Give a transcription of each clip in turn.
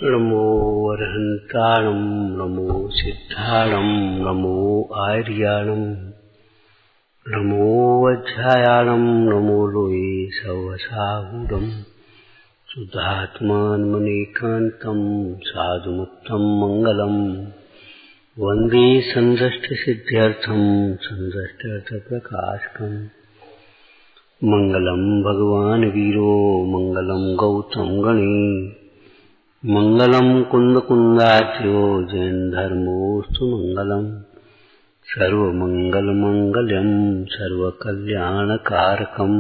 नमो अरहन्ताणं नमो सिद्धाणं नमो आर्याणं नमो वज्रायाणं नमो लोये सवसाहूडं शुद्धात्मानमनेकान्तं साधुमुत्तं मङ्गलम् वन्दे सन्दष्टिसिद्ध्यर्थं सन्दष्ट्यर्थप्रकाशकम् मङ्गलं भगवान् वीरो मङ्गलं गौतम गणे मङ्गलं कुन्दकुन्दाच्यो जैनधर्मोऽस्तु मङ्गलम् सर्वमङ्गलमङ्गल्यं सर्वकल्याणकारकम्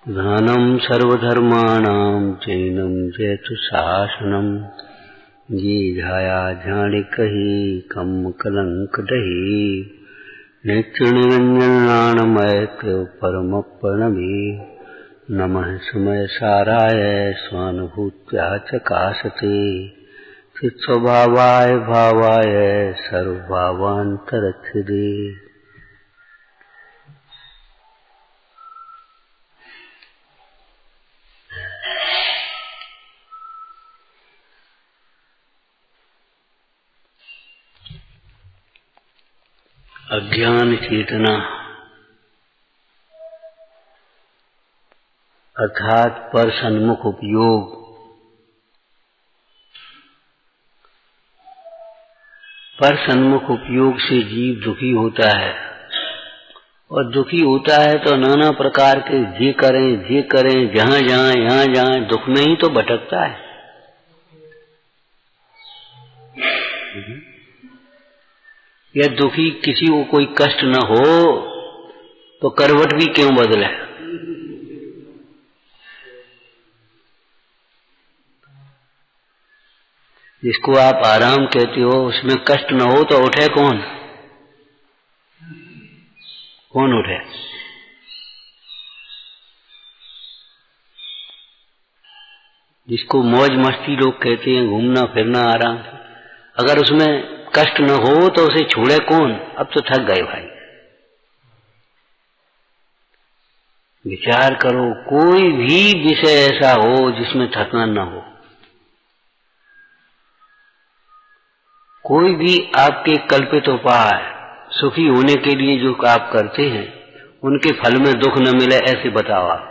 प्रधानं सर्वधर्माणां चैनं जयतु शासनम् ये झाया झाणिकहि कम् कलङ्कटहि नेत्रनिरञ्जनानमैत्र परमप्रणमे नमः समयसाराय स्वानुभूत्या चकाशते चित्स्वभावाय भावाय सर्वभावान्तरच्छिदे। अज्ञान चेतना अर्थात पर सन्मुख उपयोग। पर सन्मुख उपयोग से जीव दुखी होता है और दुखी होता है तो नाना प्रकार के जे करें जहाँ जाएं यहाँ जाएं दुख में ही तो भटकता है। यह दुखी किसी को कोई कष्ट न हो तो करवट भी क्यों बदले। जिसको आप आराम कहते हो उसमें कष्ट न हो तो उठे कौन उठे। जिसको मौज मस्ती लोग कहते हैं घूमना फिरना आराम से, अगर उसमें कष्ट न हो तो उसे छोड़े कौन। अब तो थक गए भाई। विचार करो कोई भी विषय ऐसा हो जिसमें थकान न हो। कोई भी आपके कल्पित उपाय सुखी होने के लिए जो आप करते हैं उनके फल में दुख न मिले ऐसे बताओ आप।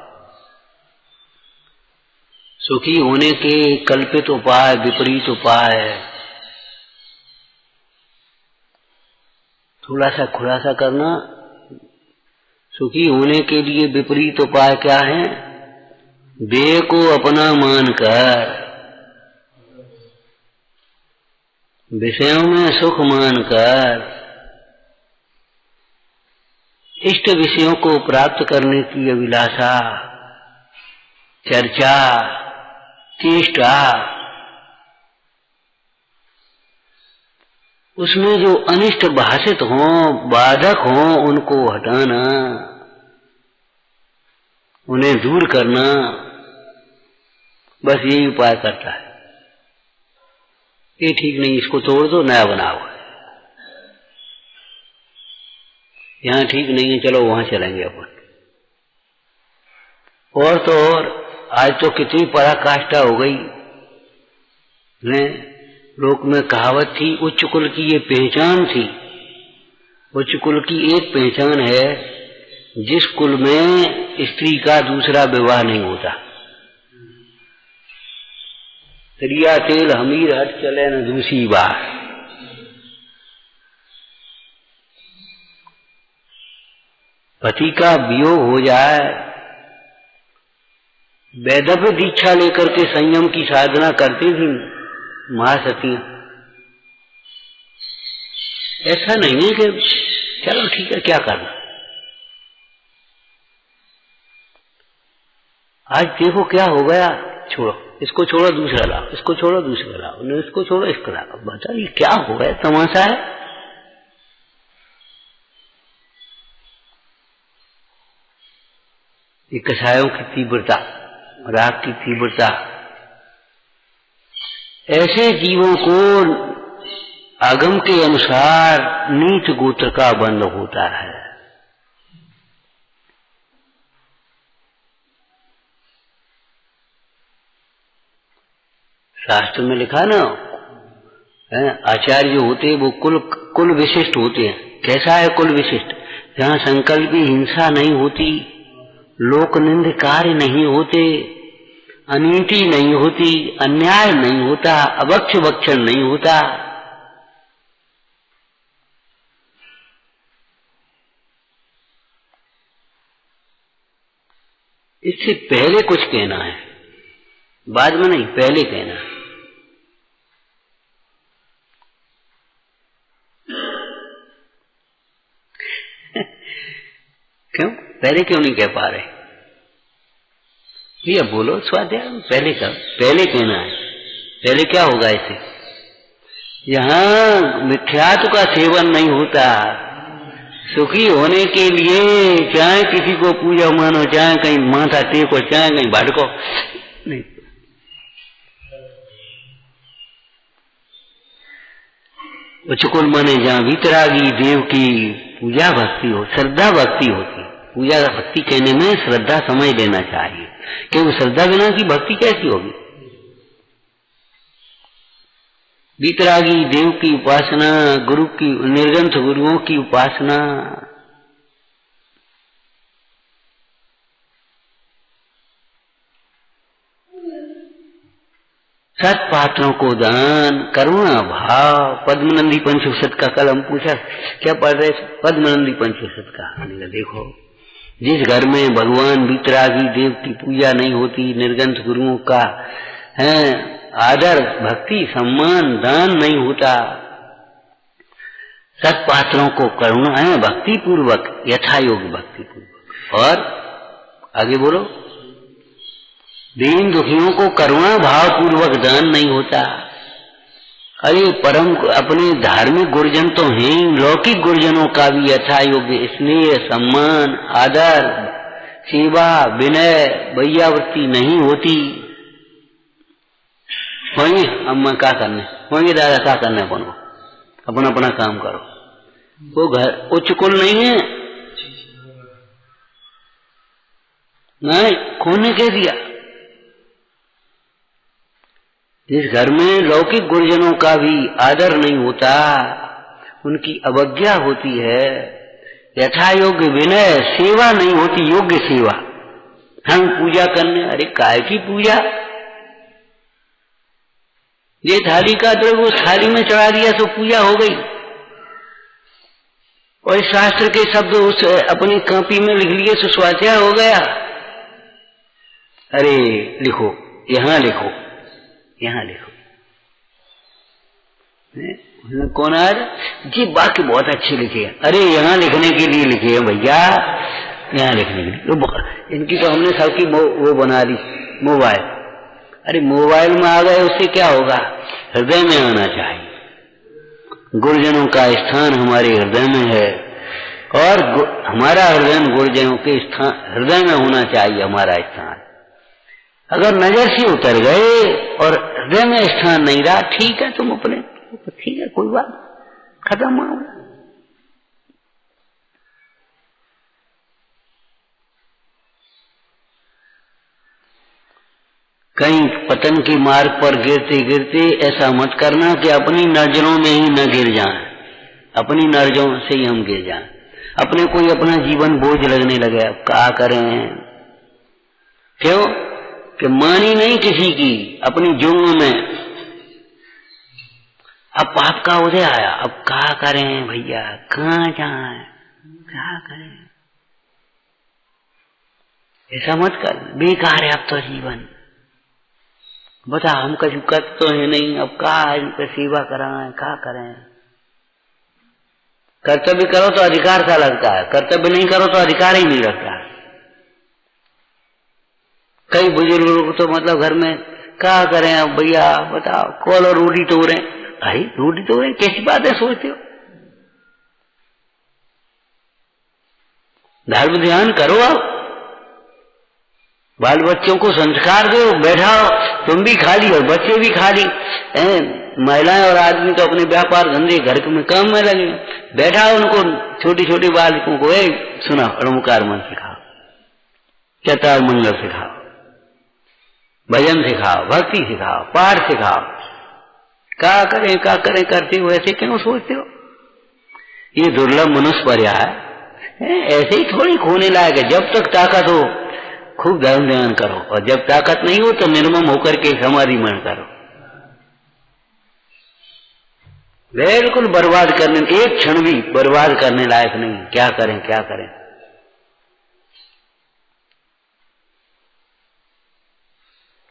सुखी होने के कल्पित उपाय विपरीत उपाय थोड़ा सा खुलासा करना। सुखी होने के लिए विपरीत उपाय क्या है। देह को अपना मानकर विषयों में सुख मानकर इष्ट विषयों को प्राप्त करने की अभिलाषा चर्चा चेष्टा, उसमें जो अनिष्ट भाषित हो बाधक हो उनको हटाना उन्हें दूर करना, बस यही उपाय करता है। ये ठीक नहीं, इसको तोड़ दो नया बनाओ। यहाँ ठीक नहीं है चलो वहां चलेंगे अपन। और तो और आज तो कितनी पराकाष्ठा हो गई ने। लोक में कहावत थी उच्च कुल की ये पहचान थी। उच्च कुल की एक पहचान है जिस कुल में स्त्री का दूसरा विवाह नहीं होता। त्रिया तेल हमीर हट चले न दूसरी बार। पति का वियोग हो जाए, वैधव्य दीक्षा लेकर के संयम की साधना करती थी महासतियां। ऐसा नहीं है कि चलो ठीक है क्या करना। आज देखो क्या हो गया, छोड़ो इसको, छोड़ो दूसरा लाओ, इसको छोड़ो दूसरा लाओ, इसको छोड़ो इसको लाओ। बताओ ये क्या हो गया, तमाशा है। ये कषायों की तीव्रता, राग की तीव्रता ऐसे जीवों को आगम के अनुसार नीच गोत्र का बंध होता है। शास्त्र में लिखा ना, आचार्य जो होते हैं वो कुल विशिष्ट होते हैं। कैसा है कुल विशिष्ट? जहाँ संकल्प की हिंसा नहीं होती, लोक निंद कार्य नहीं होते, अनीति नहीं होती, अन्याय नहीं होता, अवक्ष भक्षण नहीं होता। इससे पहले कुछ कहना है, बाद में नहीं, पहले कहना है। क्यों? पहले क्यों नहीं कह पा रहे? भैया बोलो स्वाध्याय, पहले कहना है। पहले क्या होगा इसे? यहाँ मिथ्यात्व का सेवन नहीं होता। सुखी होने के लिए चाहे किसी को पूजा मानो, चाहे कहीं माथा टेको, चाहे कहीं भटको, नहीं। उच्चकुल माने जहाँ वितरागी देव की पूजा भक्ति हो, श्रद्धा भक्ति होती। पूजा भक्ति कहने में श्रद्धा समझ लेना चाहिए, क्योंकि श्रद्धा बिना की भक्ति कैसी होगी? वितरागी देव की उपासना, गुरु की, निर्ग्रंथ गुरुओं की उपासना, सत्पात्रों को दान, करुणा भाव, पद्मनंदी पंचोषध का कल हम पूछा, क्या पढ़ रहे? पद्मनंदी पंचोषध का। देखो, जिस घर में भगवान वितरागी देव की पूजा नहीं होती, निर्ग्रंथ गुरुओं का है आदर, भक्ति, सम्मान, दान नहीं होता, सत्पात्रों को करुणा है भक्ति पूर्वक, यथायोग्य भक्ति पूर्वक, और आगे बोलो, दीन दुखियों को करुणा भाव पूर्वक दान नहीं होता। अरे परम अपने धार्मिक गुरुजन तो हैं, लौकिक गुरुजनों का भी यथायोग्य स्नेह, सम्मान, आदर, सेवा, विनय, वैयावृत्ति नहीं होती। होंगे अम्मा क्या करने, होंगे दादा क्या करने, अपना अपना काम करो। वो घर उच्च कुल नहीं है, नहीं खोने कह दिया। जिस घर में लौकिक गुरुजनों का भी आदर नहीं होता, उनकी अवज्ञा होती है, यथायोग्य विनय, सेवा नहीं होती, योग्य सेवा। हम पूजा करने, अरे काय की पूजा? ये थाली का द्रव्य उस थाली में चढ़ा दिया तो पूजा हो गई, और शास्त्र के शब्द उस अपनी कॉपी में लिख लिए तो स्वाध्याय हो गया। अरे लिखो, यहाँ लिखो, यहाँ लिखो। कौन आ रहा जी? वाक्य बहुत अच्छे लिखे हैं। अरे यहाँ लिखने के लिए लिखे हैं भैया, यहाँ लिखने के लिए। इनकी तो हमने सबकी वो बना ली मोबाइल। अरे मोबाइल में आ गए, उससे क्या होगा? हृदय में आना चाहिए। गुरुजनों का स्थान हमारे हृदय में है, और हमारा हृदय गुरुजनों के स्थान, हृदय में होना चाहिए हमारा स्थान। अगर नजर से उतर गए और हृदय में स्थान नहीं रहा, ठीक है, तुम अपने, ठीक है, कोई बात, खत्म मामला। कहीं पतन के मार्ग पर गिरते गिरते ऐसा मत करना कि अपनी नजरों में ही न गिर जाएं, अपनी नजरों से ही हम गिर जाएं, अपने कोई अपना जीवन बोझ लगने लगे। अब क्या करें? क्यों कि मानी नहीं किसी की अपनी जुर्म में। अब पाप का उदय आया, अब क्या करें भैया, कहाँ जाएं, क्या करें? ऐसा मत कर, बेकार है अब तो जीवन। बता, हम कभी कर तो है नहीं, अब क्या सेवा कराएं, क्या करें? कर्तव्य करो तो अधिकार सा लगता है, कर्तव्य नहीं करो तो अधिकार ही नहीं लगता। कई बुजुर्ग लोग तो मतलब घर में क्या करें अब भैया, बताओ, कॉल और रोटी तो रहे। अरे रोटी तो रहे, कैसी बात है सोचते हो? धर्म ध्यान करो, अब बाल बच्चों को संस्कार दो, बैठाओ, तुम भी खा ली और बच्चे भी खा ली। महिलाएं और आदमी तो अपने व्यापार धंधे घर में काम में लगे, बैठाओ उनको, छोटी छोटी बालकों को सुना, ऋणमुकार मन सिखाओ, चतार मंगल सिखाओ, भजन सिखाओ, भक्ति सिखाओ, पाठ सिखाओ। क्या करें करते हो, ऐसे क्यों सोचते हो? ये दुर्लभ मनुष्य पर्या है, ऐसे ही थोड़ी खोने लायक है। जब तक ताकत हो खूब धर्म ध्यान करो, और जब ताकत नहीं हो तो निर्मम होकर के समाधि मन करो। बिल्कुल बर्बाद करने, एक क्षण भी बर्बाद करने लायक नहीं। क्या करें क्या करें।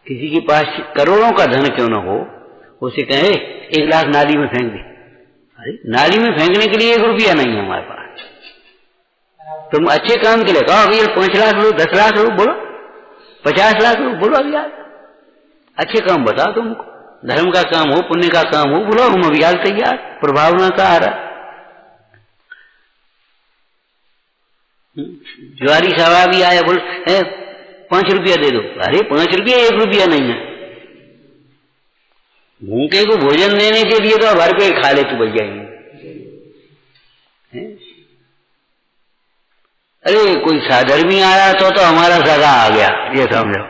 किसी के पास करोड़ों का धन क्यों न हो, उसे कहे 1 लाख नाली में फेंक दे। अरे नाली में फेंकने के लिए 1 रुपया नहीं है हमारे पास। तुम अच्छे काम के लिए कहो, अभी 5 लाख लो, 10 लाख लो, बोलो 50 लाख लो, बोलो अभी यार अच्छे काम बताओ तुमको, धर्म का काम हो, पुण्य का काम हो, बोलो हम अभी तैयार। प्रभावना का आ रहा। ज्वारी सवा भी आया, बोल 5 रुपया दे दो। अरे 5 रुपया 1 रुपया नहीं है। भूखे को भोजन देने के लिए तो भर पेट खा ले तू भैया। अरे कोई साधर्मी आया तो हमारा सगा आ गया, ये समझो।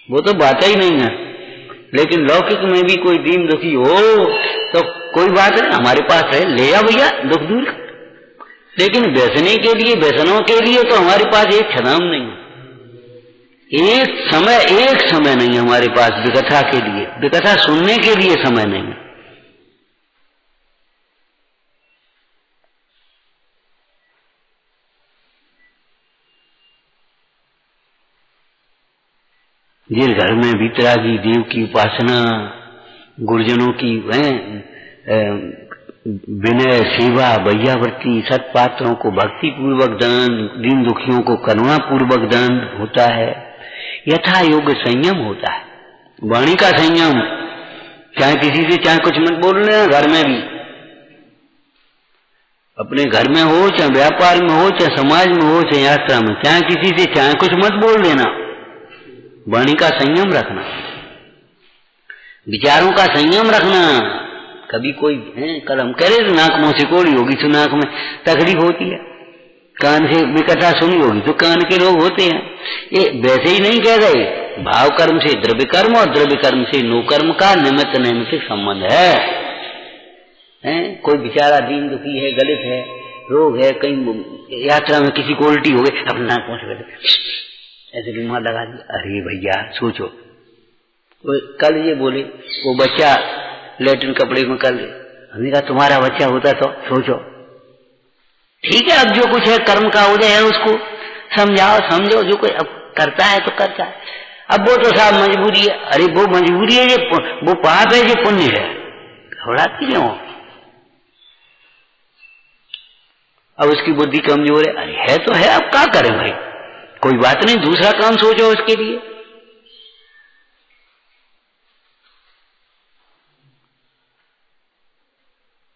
वो तो बात ही नहीं है। लेकिन लौकिक में भी कोई दीन दुखी हो तो कोई बात नहीं, हमारे पास है, ले आ भैया, दुख दूर। लेकिन व्यसने के लिए, व्यसनों के लिए तो हमारे पास एक क्षणाम नहीं है। एक समय नहीं है हमारे पास विकथा के लिए, विकथा सुनने के लिए समय नहीं है। जिस घर में वितरागी देव की उपासना, गुरुजनों की विनय, सेवा, वैयावर्ती, सत्पात्रों को भक्ति पूर्वक दान, दीन दुखियों को करुणा पूर्वक दान होता है, यथा योग्य संयम होता है। वाणी का संयम, चाहे किसी से चाहे कुछ मत बोलना। घर में भी, अपने घर में हो, चाहे व्यापार में हो, चाहे समाज में हो, चाहे यात्रा में, चाहे किसी से चाहे कुछ मत बोल देना। वाणी का संयम रखना, विचारों का संयम रखना। कभी कोई कलम करे तो नाक मुंह से कोड़ी होगी तो नाक में तकलीफ होती है, कान से विकथा सुनी होगी तो कान के रोग होते हैं। ये वैसे ही नहीं कह गए, भाव कर्म से द्रव्य कर्म और द्रव्य कर्म से नो कर्म का निमित्त नैमित्तिक संबंध है। कोई बेचारा दीन दुखी है, गलित है, रोग है, कहीं यात्रा में किसी को उल्टी हो गई, अपने नाक मुंह से ऐसे बीमार लगा दिया। अरे भैया सोचो, कल ये बोले वो बच्चा लेट्रिन कपड़े में कर ले, हमने कहा तुम्हारा बच्चा होता तो सोचो। ठीक है, अब जो कुछ है कर्म का उदय है, उसको समझाओ, समझो। जो कोई अब करता है तो करता है। अब वो तो साहब मजबूरी है। अरे वो मजबूरी है, वो पाप है, ये पुण्य है, थोड़ा क्यों? अब उसकी बुद्धि कमजोर है। अरे है तो है, अब क्या करें भाई, कोई बात नहीं, दूसरा काम सोचो उसके लिए।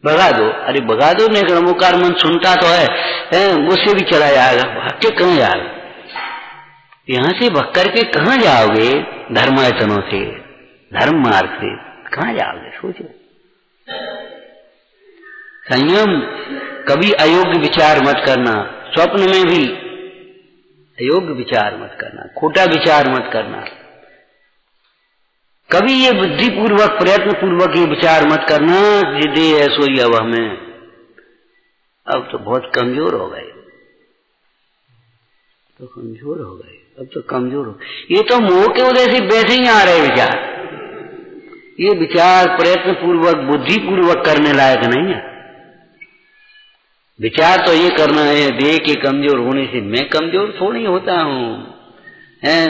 भगा दो। अरे भगा दो, नहीं मुकार मन सुनता तो है, उससे भी चला जाएगा, भाग के कहाँ जाएगा? यहां से भग करके कहाँ जाओगे? धर्मायतनों से, धर्म मार्ग से कहाँ जाओगे? सोचो। संयम, कभी अयोग्य विचार मत करना, स्वप्न में भी अयोग्य विचार मत करना, खोटा विचार मत करना। कभी ये बुद्धि पूर्वक, प्रयत्न पूर्वक ये विचार मत करना ये दे है सोई अब हमें, अब तो बहुत कमजोर हो गए, तो कमजोर हो गए, अब तो कमजोर हो। ये तो मोह के उदय से वैसे ही आ रहे विचार। ये विचार प्रयत्न पूर्वक, बुद्धि पूर्वक करने लायक नहीं है। विचार तो ये करना है, देह के कमजोर होने से मैं कमजोर थोड़ी होता हूँ।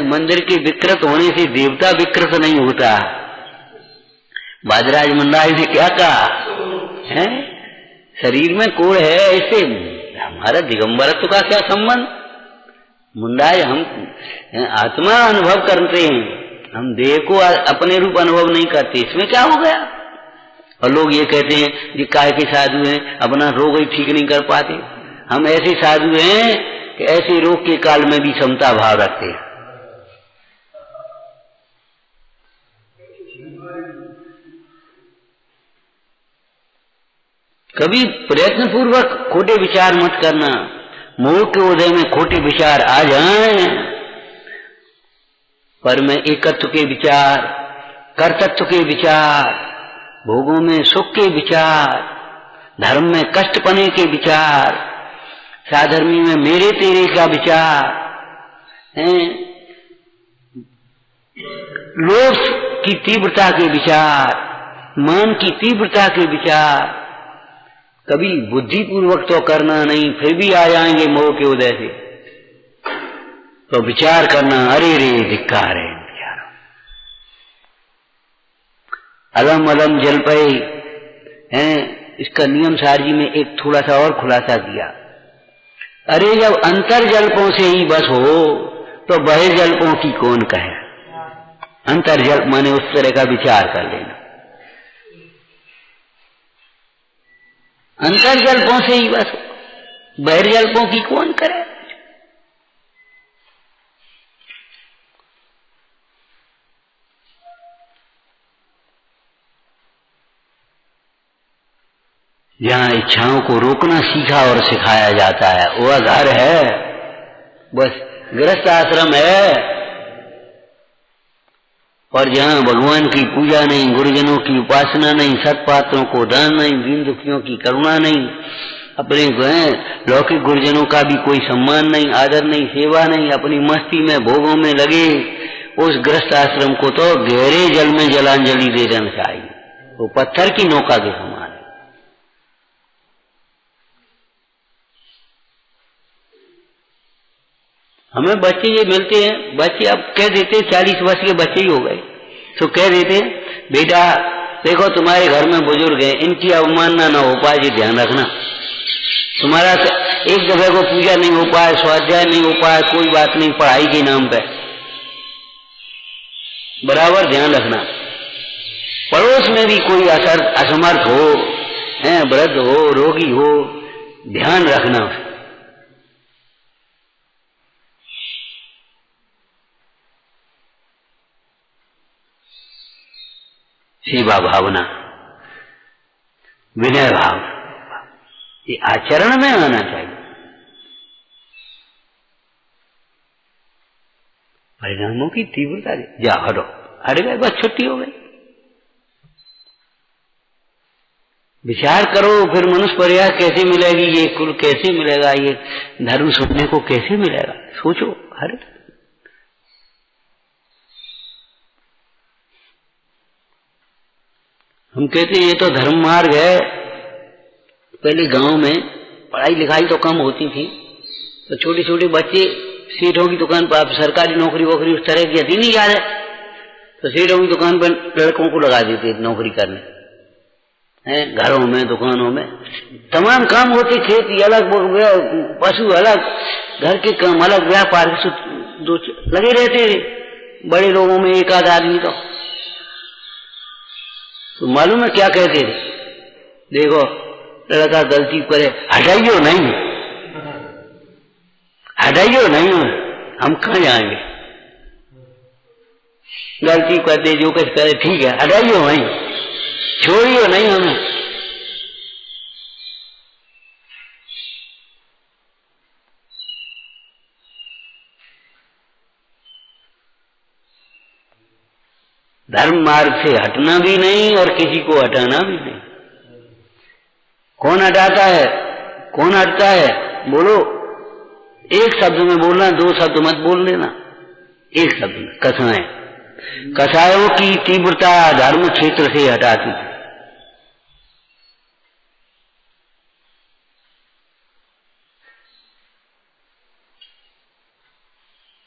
मंदिर के विकृत होने से देवता विकृत नहीं होता। बाजराज मंदाज ने क्या कहा है? शरीर में कोढ़ है, इससे हमारा दिगंबरत्व का क्या संबंध? मुंडाज हम आत्मा अनुभव करते हैं, हम देह को अपने रूप अनुभव नहीं करते, इसमें क्या हो गया? और लोग ये कहते हैं कि काय के साधु हैं, अपना रोग ही ठीक नहीं कर पाते। हम ऐसे साधु हैं कि ऐसे रोग के काल में भी समता भाव रखते हैं। कभी प्रयत्न पूर्वक खोटे विचार मत करना। मोह के उदय में खोटे विचार आ जाएं पर में एकत्व के विचार, कर्तृत्व के विचार, भोगों में सुख के विचार, धर्म में कष्टपने के विचार, साधर्मी में मेरे तेरे का विचार है, लोभ की तीव्रता के विचार, मान की तीव्रता के विचार, कभी बुद्धिपूर्वक तो करना नहीं, फिर भी आ जाएंगे मोह के उदय से, तो विचार करना, अरे रे धिक्कार है विचार। अलम अलम जल पे हैं, इसका नियम सार जी में एक थोड़ा सा और खुलासा किया। अरे जब अंतर जल्पों से ही बस हो तो बहिर्जल्पों की कौन कहे। अंतर जल्प माने उस तरह का विचार कर लेना, अंतर जल्पों से ही बस हो, बहिर्जल्पों की कौन करे। जहां इच्छाओं को रोकना सीखा और सिखाया जाता है वह घर है, बस गृहस्थ आश्रम है। और जहां भगवान की पूजा नहीं, गुरुजनों की उपासना नहीं, सत्पात्रों को दान नहीं, दीन दुखियों की करुणा नहीं, अपने लौकिक गुरुजनों का भी कोई सम्मान नहीं, आदर नहीं, सेवा नहीं, अपनी मस्ती में भोगों में लगे, उस गृहस्थ आश्रम को तो गहरे जल में जलांजलि दे देना चाहिए। वो पत्थर की नौका के समान है। हमें बच्चे ये मिलते हैं, बच्चे अब कह देते 40 वर्ष के बच्चे ही हो गए, तो कह देते बेटा देखो तुम्हारे घर में बुजुर्ग हैं, इनकी अवमानना ना हो पाए, ये ध्यान रखना। तुम्हारा एक दफे को पूजा नहीं हो पाए, स्वाध्याय नहीं हो पाए, कोई बात नहीं, पढ़ाई के नाम पे बराबर ध्यान रखना। पड़ोस में भी कोई असमर्थ हो, वृद्ध हो, रोगी हो, ध्यान रखना। सेवा भावना, विनय भाव, ये आचरण में आना चाहिए। परिणामों की तीव्रता, जा हटो, हट गए, बस छुट्टी हो गई। विचार करो फिर मनुष्य पर्याय कैसे मिलेगी, ये कुल कैसे मिलेगा, ये धर्म सुनने को कैसे मिलेगा, सोचो। हर हम कहते ये तो धर्म मार्ग है। पहले गांव में पढ़ाई लिखाई तो कम होती थी, तो छोटे छोटे बच्चे सेठों की दुकान पर, सरकारी नौकरी वोकरी उस तरह की आती नहीं याद है, तो सेठों की दुकान पर लड़कों को लगा देते नौकरी करने, घरों में, दुकानों में तमाम काम होते, खेती अलग, पशु अलग, घर के काम अलग, व्यापार दो लगे रहते बड़े लोगों में एक आध आदमी। तो मालूम है क्या कहते थे, देखो लड़का गलती करे हटाइयो नहीं, हटाइयो नहीं, हम कहाँ जाएंगे। गलती करते जो कुछ करे ठीक है, हटाइयो नहीं, छोड़ियो नहीं हमें। धर्म मार्ग से हटना भी नहीं और किसी को हटाना भी नहीं। कौन हटाता है, कौन हटता है, बोलो। एक शब्द में बोलना, दो शब्द मत बोल लेना, एक शब्द में। कसाय, कसायों की तीव्रता धर्म क्षेत्र से हटाती है।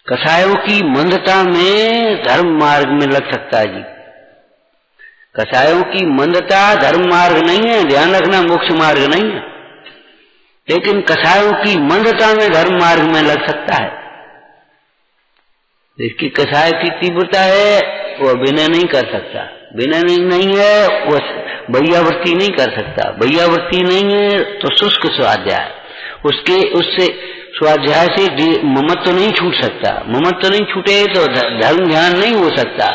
कसायों की मंदता में धर्म मार्ग में लग सकता है जी। कसायों की मंदता धर्म मार्ग नहीं है, ध्यान रखना, मोक्ष मार्ग नहीं है, लेकिन कसायों की मंदता में धर्म मार्ग में लग सकता है। इसकी कसाय की तीव्रता है, वह विनय नहीं कर सकता, विनय नहीं है, वह भैयावृत्ति नहीं कर सकता, भैयावृत्ति नहीं है तो शुष्क स्वाध्याय, उससे स्वाध्याय से ममत्व तो नहीं छूट सकता, ममत्व तो नहीं छूटे तो धर्म ध्यान नहीं हो सकता,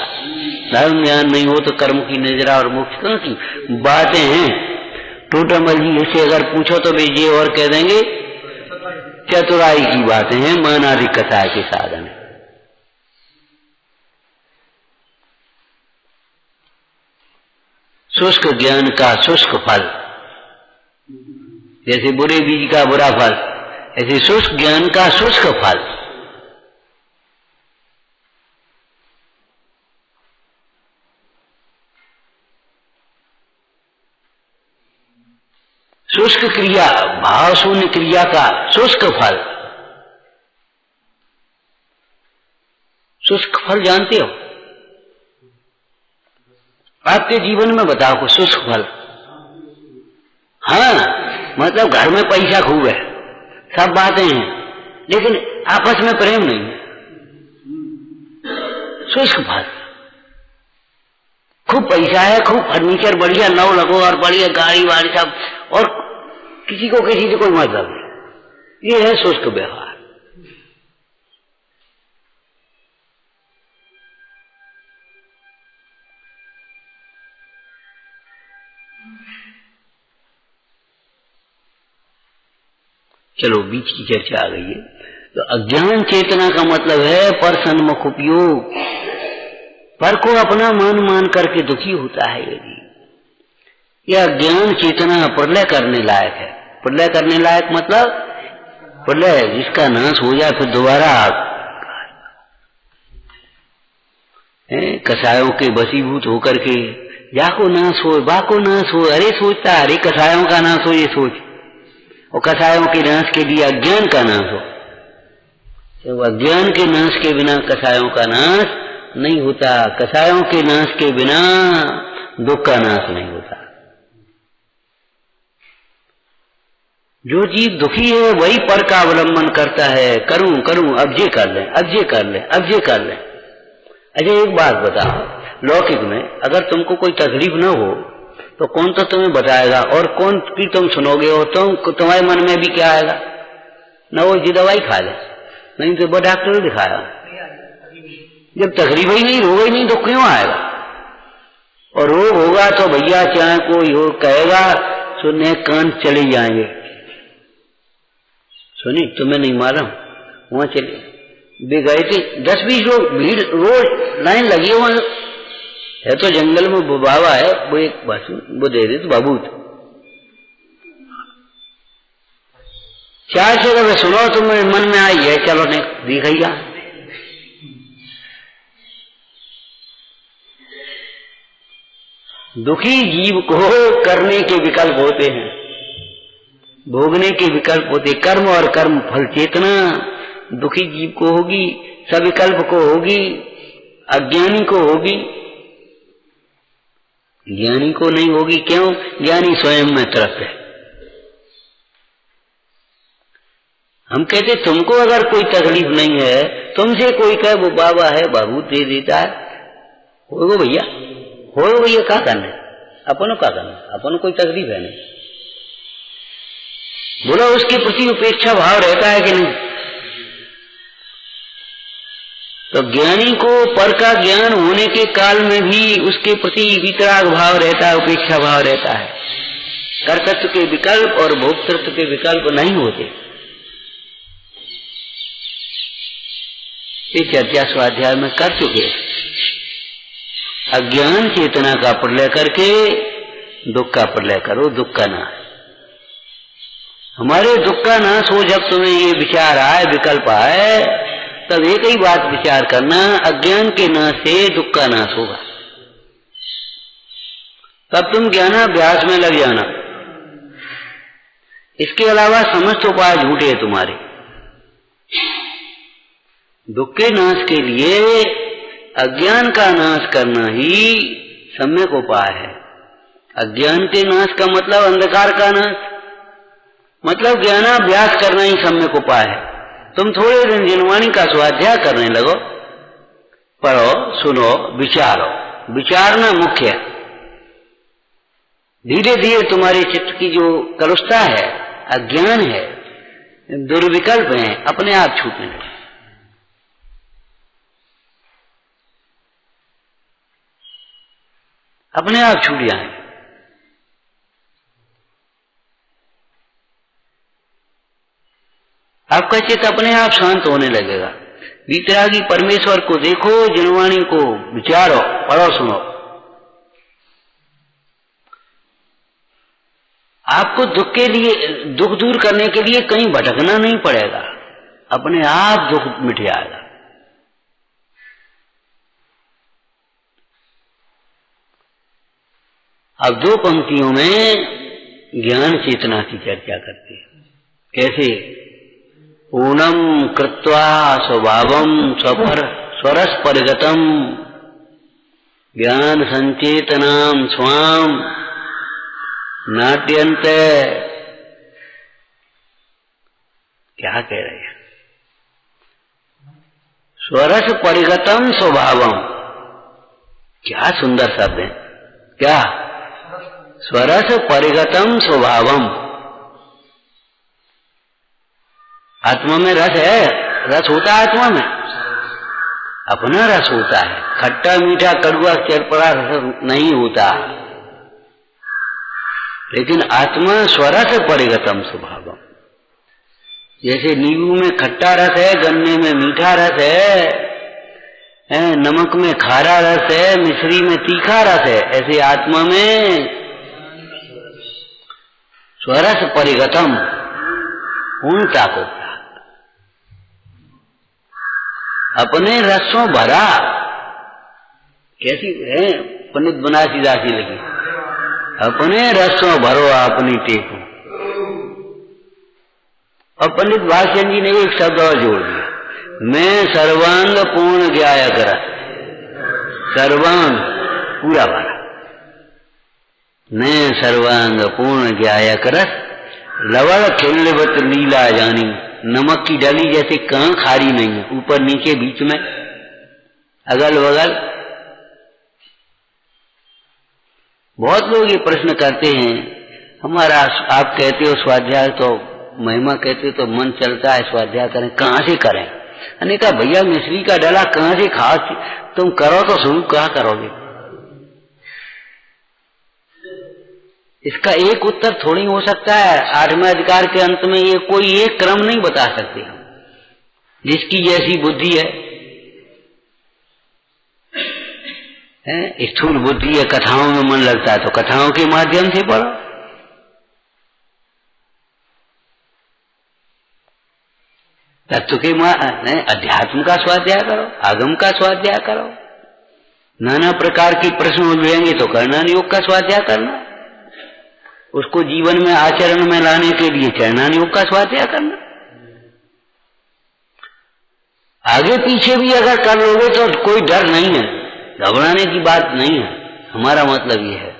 धर्म ध्यान नहीं हो तो कर्म की नजरा और मोक्ष की बातें हैं। टोटामल जी से अगर पूछो तो वे ये और कह देंगे चतुराई की बातें हैं, मानाधिक कसाय के साधन है। शुष्क ज्ञान का शुष्क फल। जैसे बुरे बीज का बुरा फल, ऐसे शुष्क ज्ञान का शुष्क फल। शुष्क क्रिया, भाव शून्य क्रिया का शुष्क फल। शुष्क फल जानते हो? आपके जीवन में बताओ को शुष्क फल। हाँ, मतलब घर में पैसा खूब है, सब बातें हैं, लेकिन आपस में प्रेम नहीं है। शुष्क फल। खूब पैसा है, खूब फर्नीचर बढ़िया नौ लगो और बढ़िया गाड़ी वाड़ी सब, और किसी को किसी से कोई मतलब नहीं। ये है शुष्क व्यवहार। चलो बीच की चर्चा आ गई है। तो अज्ञान चेतना का मतलब है पर सन्मुख उपयोग। पर को अपना मान मान करके दुखी होता है। यदि यह अज्ञान चेतना प्रलय करने लायक है। प्रलय करने लायक मतलब प्रलय जिसका नाश हो जाए फिर दोबारा कसायों के वशीभूत होकर के जाको नाश हो बाको नाश हो। अरे सोचता अरे कसायों का नाश हो, ये सोच, और कसायों के नाश के लिए अज्ञान का नाश हो। तो अज्ञान के नाश के बिना कसायों का नाश नहीं होता। कसायों के नाश के बिना दुख का नाश नहीं होता। जो जीव दुखी है वही पर का अवलंबन करता है। करूं करूं, अब ये कर लें, अब ये कर लें, अब ये कर लें। अच्छा एक बात बताओ, लौकिक में अगर तुमको कोई तकलीफ न हो तो कौन तो तुम्हें बताएगा, और कौन की तुम सुनोगे, और तुम्हारे मन में भी क्या आएगा? न वो जी दवाई खा ले, नहीं तो वो डॉक्टर दिखाया। जब तकलीफ ही नहीं, रोग ही नहीं, तो क्यों आएगा? और रोग होगा तो भैया चाहे कोई हो कहेगा, सुनने कान चले जाएंगे। सुनी तुम्हें नहीं मालूम, वहां चले भी गए थे 10-20 लोग, भीड़ रोज लाइन लगी हुआ है। तो जंगल में वो बाबा है, वो एक वो दे दे तो बाबूत 4 जगह सुनो तो मेरे मन में आई है, चलो ने दिखाइया। दुखी जीव को करने के विकल्प होते हैं, भोगने के विकल्प होते। कर्म और कर्म फल चेतना दुखी जीव को होगी, सविकल्प को होगी, अज्ञानी को होगी, ज्ञानी को नहीं होगी। क्यों? ज्ञानी स्वयं में तृप्त है। हम कहते तुमको अगर कोई तकलीफ नहीं है, तुमसे कोई कहे वो बाबा है बाबू दे देता है, हो भैया क्या करना है, अपनों का करना, अपनों कोई तकलीफ है नहीं। बोला उसके प्रति उपेक्षा भाव रहता है कि नहीं? तो ज्ञानी को पर का ज्ञान होने के काल में भी उसके प्रति वितराग भाव रहता है, उपेक्षा भाव रहता है। कर्तृत्व के विकल्प और भोक्तृत्व के विकल्प नहीं होते। ये चर्चा स्वाध्याय में कर चुके। अज्ञान चेतना का प्रलय करके दुख का प्रलय करो, दुख का नाश। हमारे दुख का नाश हो जब तुम्हें ये विचार आए, विकल्प आए, तब एक ही बात विचार करना, अज्ञान के नाश से दुख का नाश होगा। तब तुम ज्ञानाभ्यास में लग जाना। इसके अलावा समस्त उपाय झूठे हैं तुम्हारे। दुख के नाश के लिए अज्ञान का नाश करना ही सम्यक उपाय है। अज्ञान के नाश का मतलब अंधकार का नाश, मतलब ज्ञानाभ्यास करना ही सम्यक उपाय है। तुम थोड़े दिन जिनवाणी का स्वाध्याय करने लगो, पढ़ो, सुनो, विचारो। विचारना मुख्य है। धीरे धीरे तुम्हारे चित्त की जो कलुषता है, अज्ञान है, दुर्विकल्प है, अपने आप छूटने लगे। अपने आप छूट जाए। आपका चित्त अपने आप शांत होने लगेगा। वीतरागी परमेश्वर को देखो, जिनवाणी को विचारो, पढ़ो, सुनो। आपको दुख के लिए, दुख दूर करने के लिए कहीं भटकना नहीं पड़ेगा, अपने आप दुख मिट जाएगा। अब दो पंक्तियों में ज्ञान चेतना की चर्चा करते हैं। कैसे? पूर्णम कृत्वा स्वभावम स्वरस परिगतम ज्ञान संचेतनाम स्वाम नाट्यंत। क्या कह रहे हैं? स्वरस परिगतम स्वभावम, क्या सुंदर शब्द है। क्या? स्वरस परिगतम स्वभावम। आत्मा में रस है, रस होता है आत्मा में, अपना रस होता है, खट्टा मीठा कड़वा चरपड़ा रस नहीं होता। लेकिन आत्मा स्वरस परिगतम स्वभावम। जैसे नींबू में खट्टा रस है, गन्ने में मीठा रस है, नमक में खारा रस है, मिश्री में तीखा रस है, ऐसे आत्मा में स्वरस परिगतम, पूर्णता को अपने रसों भरा। कैसी है? पंडित बनासी दासी लगी, अपने रसों भरो अपनी टेको। और पंडित भाष्यन जी ने एक शब्द और जोड़ दिया, मैं सर्वांग पूर्ण ज्ञाय कर। सर्वांग पूरा भरा, मैं सर्वांग पूर्ण ज्ञाय करस लवण खिल्लवत लीला जानी। नमक की डली जैसे कहाँ खारी नहीं है, ऊपर नीचे बीच में अगल बगल। बहुत लोग ये प्रश्न करते हैं, हमारा आप कहते हो स्वाध्याय तो महिमा कहते हो तो मन चलता है स्वाध्याय करें, कहाँ से करें? मैंने कहा भैया मिश्री का डला कहाँ से खा, तुम करो तो शुरू कहाँ करोगे? इसका एक उत्तर थोड़ी हो सकता है। आठवें अधिकार के अंत में ये कोई एक क्रम नहीं बता सकते हम, जिसकी जैसी बुद्धि है। स्थूल बुद्धि है, कथाओं में मन लगता है तो कथाओं के माध्यम से पढ़ो। तत्व के अध्यात्म का स्वाध्याय करो, आगम का स्वाध्याय करो। नाना प्रकार के प्रश्न उलझेंगे तो कर्णान योग का स्वाध्याय करना, उसको जीवन में आचरण में लाने के लिए चरणान योग का स्वाध्याय करना। आगे पीछे भी अगर कर लोगे तो कोई डर नहीं है, घबराने की बात नहीं है। हमारा मतलब ये है,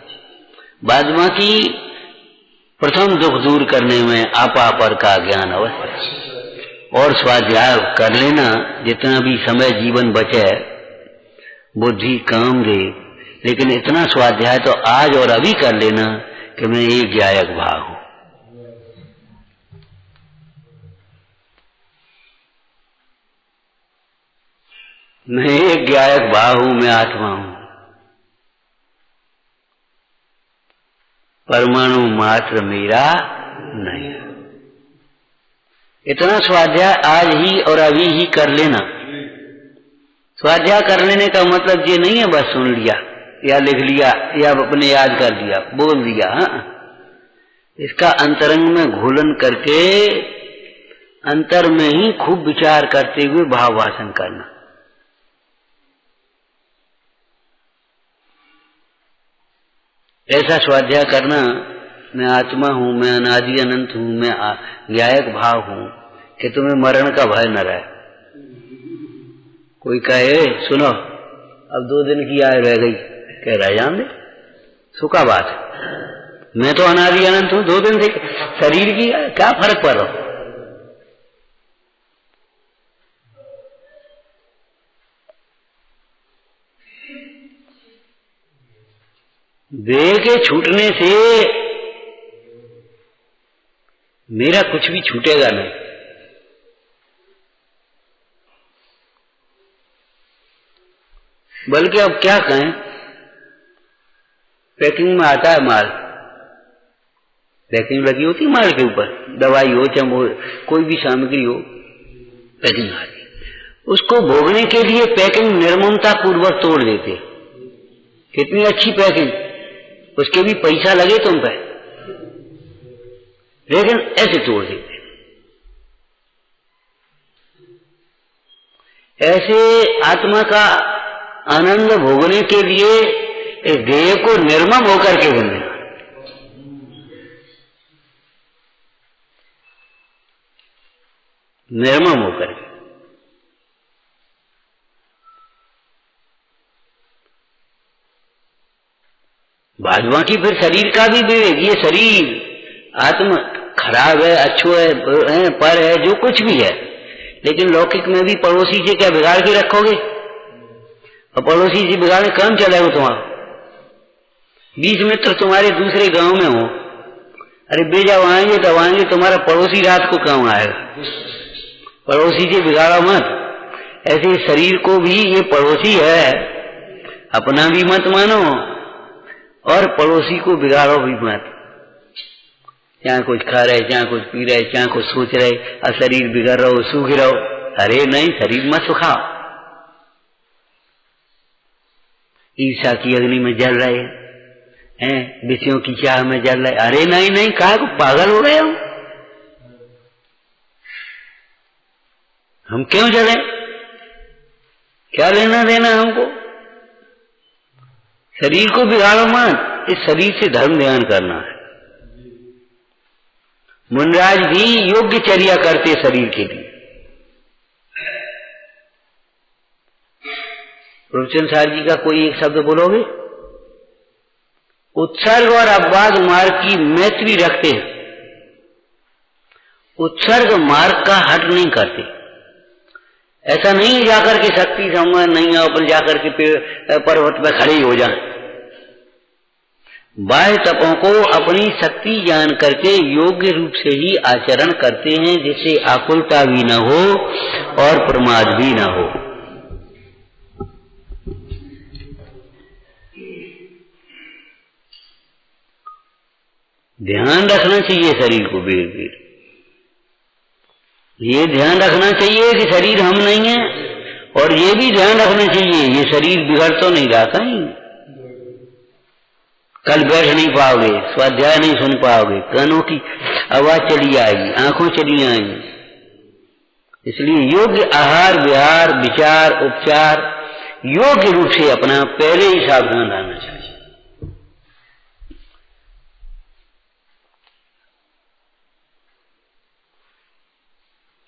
बाद बाकी प्रथम दुख दूर करने में आपा पर का ज्ञान अवश्य है। और स्वाध्याय कर लेना, जितना भी समय जीवन बचे बुद्धि काम दे, लेकिन इतना स्वाध्याय तो आज और अभी कर लेना कि मैं एक ज्ञायक भाव हूं। मैं एक ज्ञायक भाव हूं, मैं आत्मा हूं, परमाणु मात्र मेरा नहीं। इतना स्वाध्याय आज ही और अभी ही कर लेना। स्वाध्याय कर लेने का मतलब ये नहीं है बस सुन लिया या लिख लिया या अपने याद कर लिया, बोल दिया। हाँ, इसका अंतरंग में घोलन करके अंतर में ही खूब विचार करते हुए भाव भाषण करना। ऐसा स्वाध्याय करना, मैं आत्मा हूं, मैं अनादि अनंत हूं, मैं ज्ञायक भाव हूं, कि तुम्हें मरण का भय न रहे। कोई कहे सुनो अब 2 दिन की आय रह गई, कह रहा जान दे, सुखा बात है, मैं तो अनादि अनंत हूं, 2 दिन से शरीर की क्या फर्क पड़ रहा। देह के छूटने से मेरा कुछ भी छूटेगा नहीं। बल्कि अब क्या कहें, पैकिंग में आता है माल, पैकिंग लगी होती माल के ऊपर, दवाई हो चाहे कोई भी सामग्री हो, पैकिंग आती, उसको भोगने के लिए पैकिंग निर्ममता पूर्वक तोड़ देते। कितनी अच्छी पैकिंग, उसके भी पैसा लगे तुम पे, लेकिन ऐसे तोड़ देते। ऐसे आत्मा का आनंद भोगने के लिए इस देह को निर्मम होकर के बनना, निर्मम होकर के। भाजपा की फिर शरीर का भी विवेक, ये शरीर आत्मा खराब है, अच्छो है, पर है, जो कुछ भी है, लेकिन लौकिक में भी पड़ोसी से क्या बिगाड़ के रखोगे? और पड़ोसी से बिगाड़ने काम चलेगा तुम्हारा। 20 मित्र तुम्हारे दूसरे गांव में हो, अरे बेजा आएंगे तब आएंगे, तुम्हारा पड़ोसी रात को काम आएगा। पड़ोसी से बिगाड़ो मत। ऐसे शरीर को भी ये पड़ोसी है, अपना भी मत मानो और पड़ोसी को बिगाड़ो भी मत। चाहे कुछ खा रहे, चाहे कुछ पी रहे, चाहे कुछ सोच रहे, और शरीर बिगड़ रहो, सूख रहो। अरे नहीं, शरीर मत सुखाओ। ईर्ष्या की अग्नि में जल रहे हैं, विषयों की चाह में जल रहे। अरे नहीं नहीं, काहे को पागल हो रहे हो? हम क्यों जले? क्या लेना देना हमको? शरीर को बिगाड़ो मत। इस शरीर से धर्म ध्यान करना है। मुनराज भी योग्य चर्या करते शरीर के लिए। प्रवचन साहब जी का कोई एक शब्द बोलोगे? उत्सर्ग और अपवाद मार्ग की मैत्री रखते हैं। उत्सर्ग मार्ग का हट नहीं करते। ऐसा नहीं जाकर के शक्ति संबंध नहीं है, अपन जाकर के पर्वत पर खड़े हो जाए। बाह्य तपों को अपनी शक्ति जान करके योग्य रूप से ही आचरण करते हैं, जिससे आकुलता भी न हो और प्रमाद भी न हो। ध्यान रखना चाहिए शरीर को बेर बेर। ये ध्यान रखना चाहिए कि शरीर हम नहीं है, और ये भी ध्यान रखना चाहिए ये शरीर बिगड़ तो नहीं रहा कहीं। कल बैठ नहीं पाओगे, स्वाध्याय नहीं सुन पाओगे, कानों की आवाज चली आएगी, आंखों चली आएंगी। इसलिए योग्य आहार विहार विचार उपचार योग्य रूप से अपना पहले ही सावधान रहना चाहिए।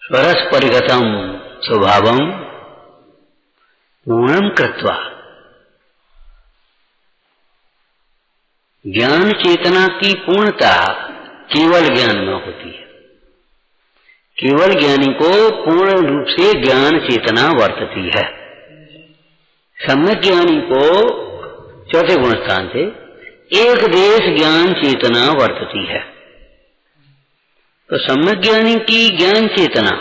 स्वरस परिगतम स्वभावम पूर्णम कृत्वा। ज्ञान चेतना की पूर्णता केवल ज्ञान में होती है। केवल ज्ञानी को पूर्ण रूप से ज्ञान चेतना वर्तती है। सम्यक ज्ञानी को चौथे गुण स्थान से एक देश ज्ञान चेतना वर्तती है। तो सम्यक ज्ञानी की ज्ञान चेतना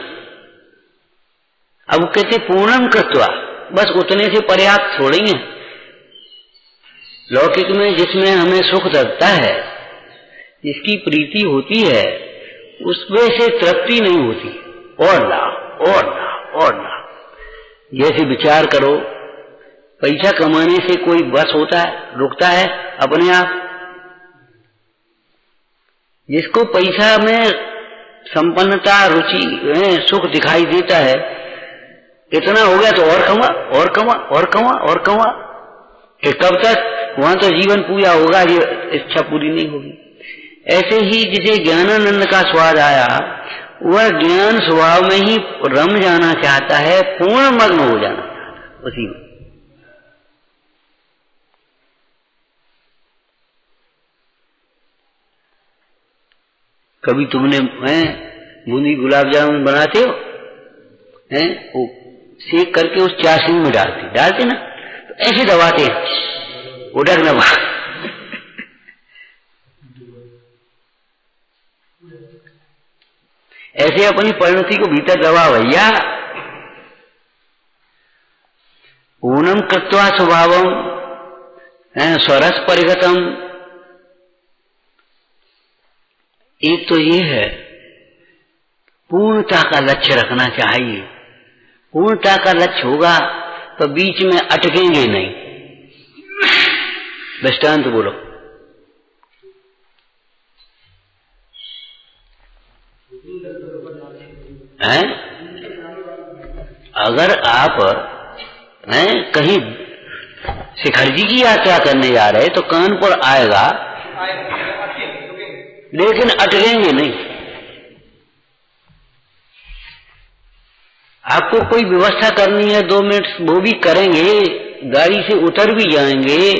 अब कहते पूर्णम कृत्वा, बस उतने से पर्याप्त थोड़ी है। लौकिक में जिसमें हमें सुख लगता है, जिसकी प्रीति होती है, उसमें से तृप्ति नहीं होती। और ना और ना और ना। जैसे विचार करो, पैसा कमाने से कोई बस होता है, रुकता है अपने आप? जिसको पैसा में संपन्नता रुचि सुख दिखाई देता है, इतना हो गया तो और कमा और कमा और कमा और कमा, कि कब तक? वहां तो जीवन पूरा होगा, ये इच्छा पूरी नहीं होगी। ऐसे ही जिसे ज्ञानानंद का स्वाद आया, वह ज्ञान स्वभाव में ही रम जाना चाहता है, पूर्ण मग्न हो जाना चाहता है उसी में। कभी तुमने बूंदी गुलाब जामुन बनाते हो, वो सेक करके उस चाशनी में डालते ना, तो ऐसे दबाते हैं, उड़क न ऐसे अपनी परिणति को भीतर दबा भैया। पूर्णम कृत्वा स्वभावम स्वरस परिगतम। एक तो ये है पूर्णता का लक्ष्य रखना चाहिए। पूर्णता का लक्ष्य होगा तो बीच में अटकेंगे नहीं। दृष्टांत बोलो। हैं? अगर आप कहीं शिखर जी की यात्रा करने जा रहे तो कानपुर आएगा, लेकिन अटकेंगे नहीं। आपको कोई व्यवस्था करनी है 2 मिनट, वो भी करेंगे, गाड़ी से उतर भी जाएंगे।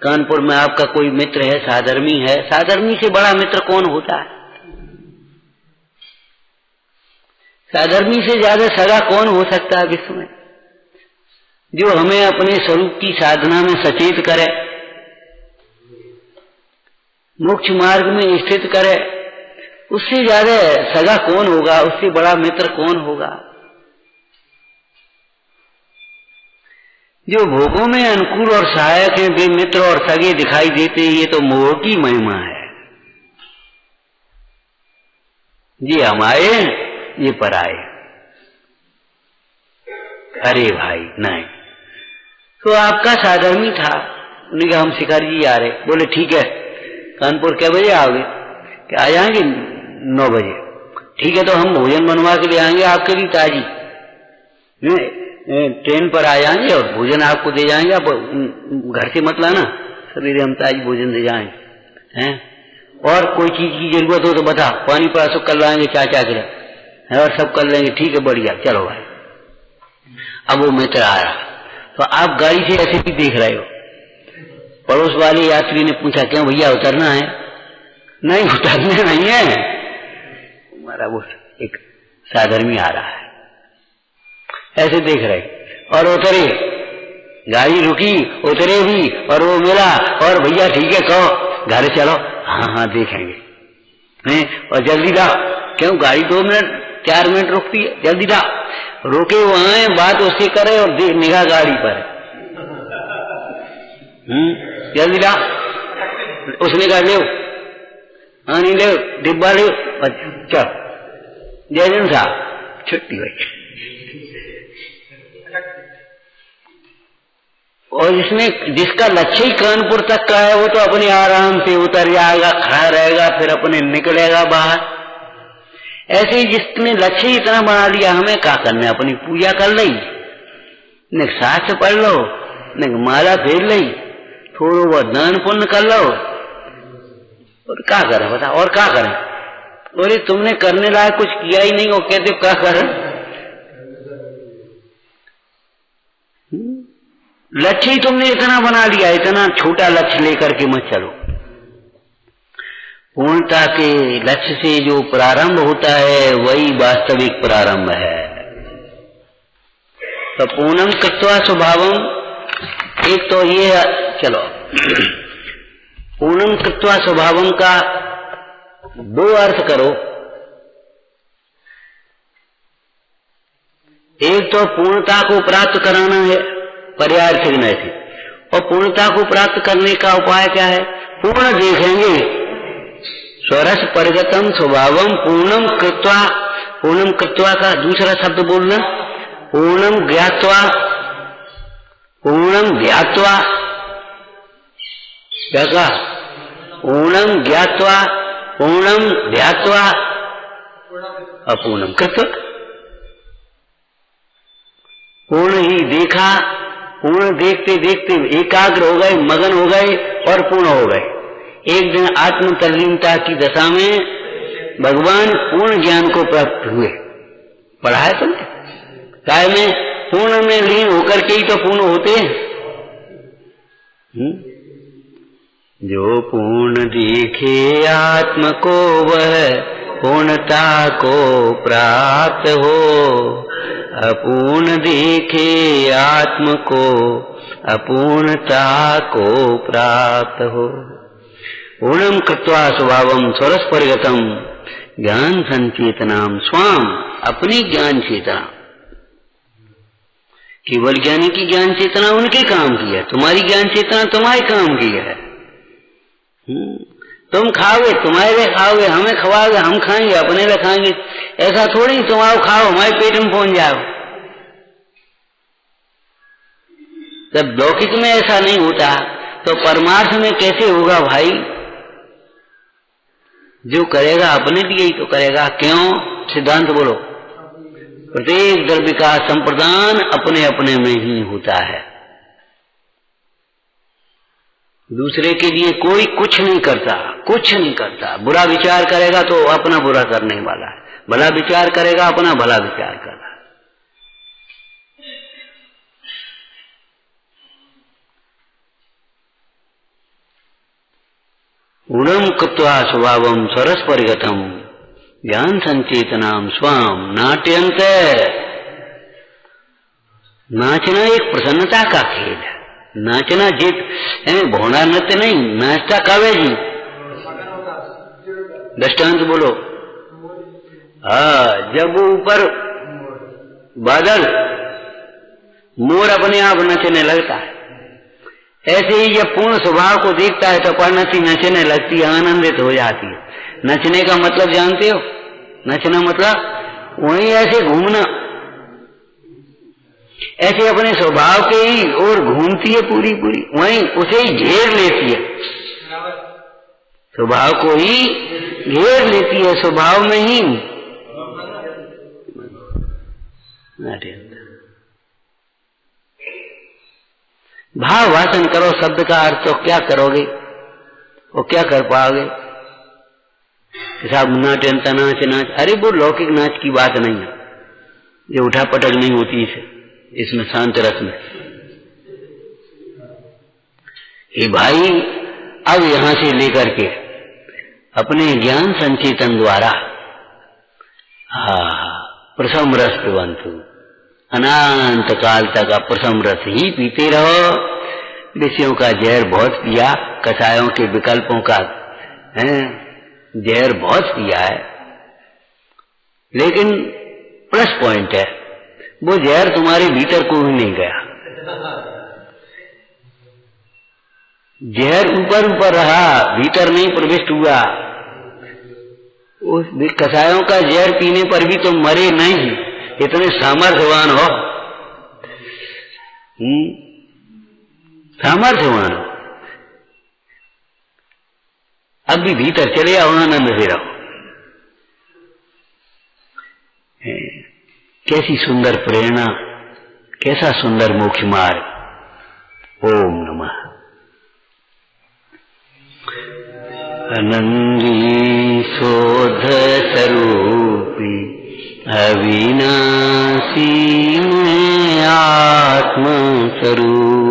कानपुर में आपका कोई मित्र है, साधर्मी है, साधर्मी से बड़ा मित्र कौन होता है? साधर्मी से ज्यादा सगा कौन हो सकता है विश्व में? जो हमें अपने स्वरूप की साधना में सचेत करे, मोक्ष मार्ग में स्थित करे, उससे ज्यादा सगा कौन होगा? उससे बड़ा मित्र कौन होगा? जो भोगों में अनुकूल और सहायक हैं, वे मित्र और सगे दिखाई देते, ये तो मोह की महिमा है। ये हमारे, ये पराए। अरे भाई नहीं। तो आपका साधर्मी था, उन्होंने कहा हम शिखर जी आ रहे। बोले ठीक है, कानपुर क्या बजे आओगे? क्या आ जाएंगे? 9 बजे। ठीक है, तो हम भोजन बनवा के ले आएंगे आपके लिए ताजी, ट्रेन पर आ जाएंगे और भोजन आपको दे जाएंगे। आप घर से मत लाना, सवेरे हम ताजी भोजन दे जाएंगे हैं। और कोई चीज की जरूरत हो तो बता, पानी प्यासो कर लाएंगे, चाचा के और सब कर लेंगे। ठीक है, बढ़िया, चलो भाई। अब वो मित्र आ रहा, तो आप गाड़ी से ऐसे भी देख रहे हो। पड़ोस वाले यात्री ने पूछा क्यों भैया उतरना है? नहीं, उतरना नहीं है, हमारा वो एक साधर्मी आ रहा है। ऐसे देख रहे और उतरे, गाड़ी रुकी, उतरे भी और वो मिला और भैया ठीक है कहो घर चलो। हाँ हाँ देखेंगे नहीं, और जल्दी लाओ। क्यों? गाड़ी 2 मिनट 4 मिनट रुकती है, जल्दी लाओ। रोके वहां बात उससे करे और निगाह गाड़ी पर, जल्दी लाओ। उसने कहा ले, हाँ नहीं ले, डिब्बा ले, चल जयजन साहब छुट्टी हुई। और इसमें जिसका लक्ष्य ही कानपुर तक का है, वो तो अपने आराम से उतर जाएगा, खड़ा रहेगा, फिर अपने निकलेगा बाहर। ऐसे ही जिसने लक्ष्य ही इतना बना लिया, हमें क्या करना है? अपनी पूजा कर ली, न शास्त्र पढ़ लो, न माला फेर ली, थोड़ा बहुत दान पुण्य कर लो, और क्या करें बता? और क्या करें? बोले तुमने करने लायक कुछ किया ही नहीं, और कहते क्या करें? लक्ष्य ही तुमने इतना बना लिया, इतना छोटा लक्ष्य लेकर के मत चलो। पूर्णता के लक्ष्य से जो प्रारंभ होता है वही वास्तविक प्रारंभ है। तो पूर्णम कृत्वा स्वभावम, एक तो ये है, चलो पूर्णम कृत्वा स्वभावम का 2 अर्थ करो। एक तो पूर्णता को प्राप्त कराना है पर्यार्थक नैतिक, और पूर्णता को प्राप्त करने का उपाय क्या है? पूर्ण देखेंगे, स्वरस परिगतम स्वभावम पूर्णम कृत्वा। पूर्णम कृत्वा का दूसरा शब्द बोलना, पूर्णम ज्ञात्वा, पूर्णम ध्यात्वा। क्या कहा? पूर्णम ज्ञात्वा, पूर्णम ध्यात्वा, अपूर्णम कृत्वा। पूर्ण ही देखा, पूर्ण देखते देखते एकाग्र हो गए, मगन हो गए और पूर्ण हो गए। एक दिन आत्म तल्लीनता की दशा में भगवान पूर्ण ज्ञान को प्राप्त हुए। पढ़ा है तुमने? काय में पूर्ण में लीन होकर के ही तो पूर्ण होते हैं। जो पूर्ण देखे आत्म को वह पूर्णता को प्राप्त हो, अपूर्ण देखे आत्म को अपूर्णता को प्राप्त हो। पूर्णम कृत्वा स्वभावम स्वरस परिगतम ज्ञान संचेतनाम स्वाम, अपनी ज्ञान चेतना। केवल ज्ञानी की ज्ञान चेतना उनके काम की है, तुम्हारी ज्ञान चेतना तुम्हारे काम की है। तुम खाओगे तुम्हारे लिए खाओगे, हमें खवाओगे हम खाएंगे, अपने लिए खाएंगे। ऐसा थोड़ी तुम आओ खाओ हमारे पेट में पहुंच जाओ। जब लौकिक में ऐसा नहीं होता तो परमार्थ में कैसे होगा भाई? जो करेगा अपने लिए ही तो करेगा। क्यों? सिद्धांत बोलो। प्रत्येक द्रव्य का संप्रदान अपने अपने में ही होता है। दूसरे के लिए कोई कुछ नहीं करता, कुछ नहीं करता। बुरा विचार करेगा तो अपना बुरा करने वाला है, भला विचार करेगा अपना भला विचार कर रहा है। ऊणम कृत्वा स्वभावम सरस परिगतम ज्ञान संचेतनाम स्वाम नाट्यंत। नाचना एक प्रसन्नता का खेल है। नाचना जीत भोना नृत्य नहीं, नाचता कब है जी? दृष्टांत बोलो। जब ऊपर बादल मोर अपने आप नचने लगता है, ऐसे ही जब पूर्ण स्वभाव को देखता है तो परिणति नचने लगती है, आनंदित हो जाती है। नचने का मतलब जानते हो? नचना मतलब वही ऐसे घूमना, ऐसे अपने स्वभाव के ही और घूमती है पूरी पूरी, वहीं उसे ही घेर लेती है, स्वभाव को ही घेर लेती है, स्वभाव में ही। भाव वाचन करो शब्द का अर्थ, तो क्या करोगे और क्या कर पाओगे? साहब नाट्यंता नाच नाच, अरे वो लौकिक नाच की बात नहीं है, ये उठा पटक नहीं होती इसमें शांत रस में। ये भाई अब यहां से लेकर के अपने ज्ञान संचेतन द्वारा प्रथम रस पिबंतु, अनंत काल तक प्रथम रस ही पीते रहो। विषयों का जहर बहुत पिया, कषायों के विकल्पों का जहर बहुत पिया है, लेकिन प्लस पॉइंट है वो जहर तुम्हारे भीतर को ही नहीं गया। जहर ऊपर ऊपर रहा, भीतर नहीं प्रविष्ट हुआ। उस कषायों का जहर पीने पर भी तो मरे नहीं, इतने सामर्थ्यवान हो, सामर्थ्यवान हो। अब भी भीतर चले आओ, आनंद से रहो। कैसी सुंदर प्रेरणा, कैसा सुंदर मोक्ष मार्ग। ओम नमः। आनंदी शोध स्वरूपी अविनाशी में आत्म स्वरूप